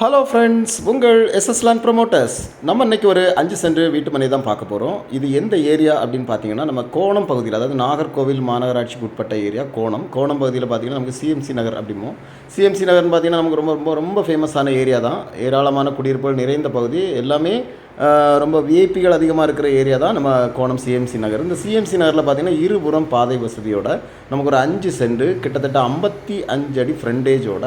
Hello friends, உங்கள் SS land promoters. நம்ம இன்றைக்கி ஒரு 5 சென்ட் வீட்டு மனை தான் பார்க்க போகிறோம். இது எந்த ஏரியா அப்படின்னு பார்த்தீங்கன்னா, நம்ம கோணம் பகுதியில், அதாவது நாகர்கோவில் மாநகராட்சிக்கு உட்பட்ட ஏரியா கோணம். கோணம் பகுதியில் பார்த்தீங்கன்னா நமக்கு சிஎம்சி நகர் அப்படிமோ. சிஎம்சி நகர்னு பார்த்தீங்கன்னா நமக்கு ரொம்ப ரொம்ப ரொம்ப ஃபேமஸான ஏரியா தான். ஏராளமான குடியிருப்புகள் நிறைந்த பகுதி. எல்லாமே ரொம்ப விஐபிகள் அதிகமாக இருக்கிற ஏரியா தான் நம்ம கோணம் சிஎம்சி நகர். இந்த சிஎம்சி நகரில் பார்த்திங்கன்னா இருபுறம் பாதை வசதியோட நமக்கு ஒரு 5 சென்ட் கிட்டத்தட்ட 55 அடி ஃப்ரண்டேஜோட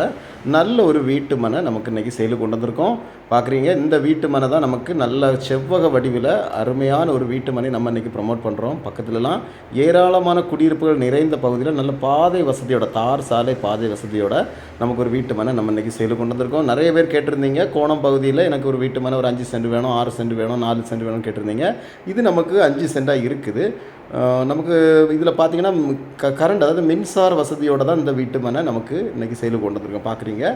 நல்ல ஒரு வீட்டு மனை நமக்கு இன்றைக்கி சேலு கொண்டு வந்திருக்கோம். பார்க்குறீங்க, இந்த வீட்டு மனை தான் நமக்கு நல்ல செவ்வக வடிவில் அருமையான ஒரு வீட்டு மனை நம்ம இன்றைக்கி ப்ரமோட் பண்ணுறோம். பக்கத்துலலாம் ஏராளமான குடியிருப்புகள் நிறைந்த பகுதியில் நல்ல பாதை வசதியோட, தார் சாலை பாதை வசதியோட நமக்கு ஒரு வீட்டு மனை நம்ம இன்றைக்கி சேலு கொண்டு வந்திருக்கோம். நிறைய பேர் கேட்டிருந்தீங்க, கோணம் பகுதியில் எனக்கு ஒரு வீட்டு மனை ஒரு 5 சென்ட் வேணும், 6 சென்ட் வேணும், 4 சென்ட் வேணும்னு கேட்டிருந்தீங்க. இது நமக்கு 5 சென்ட்டாக இருக்குது. நமக்கு இதில் பார்த்தீங்கன்னா கரண்ட், அதாவது மின்சார வசதியோடு தான் இந்த வீட்டு மனை நமக்கு இன்றைக்கி சேலுக்கு கொண்டு வந்திருக்கோம். பார்க்குறீங்க,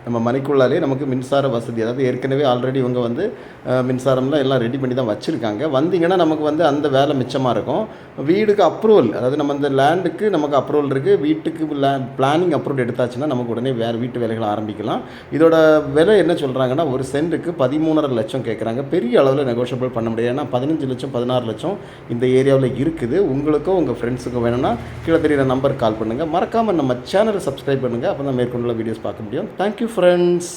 நம்ம மனைக்குள்ளாலே நமக்கு மின்சார வசதி, அதாவது ஏற்கனவே ஆல்ரெடி இவங்க மின்சாரம்லாம் எல்லாம் ரெடி பண்ணி தான் வச்சுருக்காங்க. வந்தீங்கன்னா நமக்கு அந்த வேலை மிச்சமாக இருக்கும். வீடுக்கு அப்ரூவல், அதாவது நம்ம இந்த லேண்டுக்கு நமக்கு அப்ரூவல் இருக்குது. வீட்டுக்கு பிளானிங் அப்ரூவல் எடுத்தாச்சுன்னா நமக்கு உடனே வேறு வீட்டு வேலைகளை ஆரம்பிக்கலாம். இதோட விலை என்ன சொல்கிறாங்கன்னா, ஒரு சென்ட்டுக்கு 13.5 லட்சம் கேட்குறாங்க. பெரிய அளவில் நெகோஷியபிள் பண்ண முடியாது. ஏன்னா 15 லட்சம் 16 லட்சம் இந்த ஏரியாவில் இருக்குது. உங்களுக்கும் உங்கள் ஃப்ரெண்ட்ஸுக்கும் வேணும்னா கீழே தெரிகிற நம்பருக்கு கால் பண்ணுங்கள். மறக்காமல் நம்ம சேனலை சப்ஸ்கிரைப் பண்ணுங்கள். அப்போ தான் மேற்கொண்டுள்ள வீடியோஸ் பார்க்க முடியும். Thank you friends.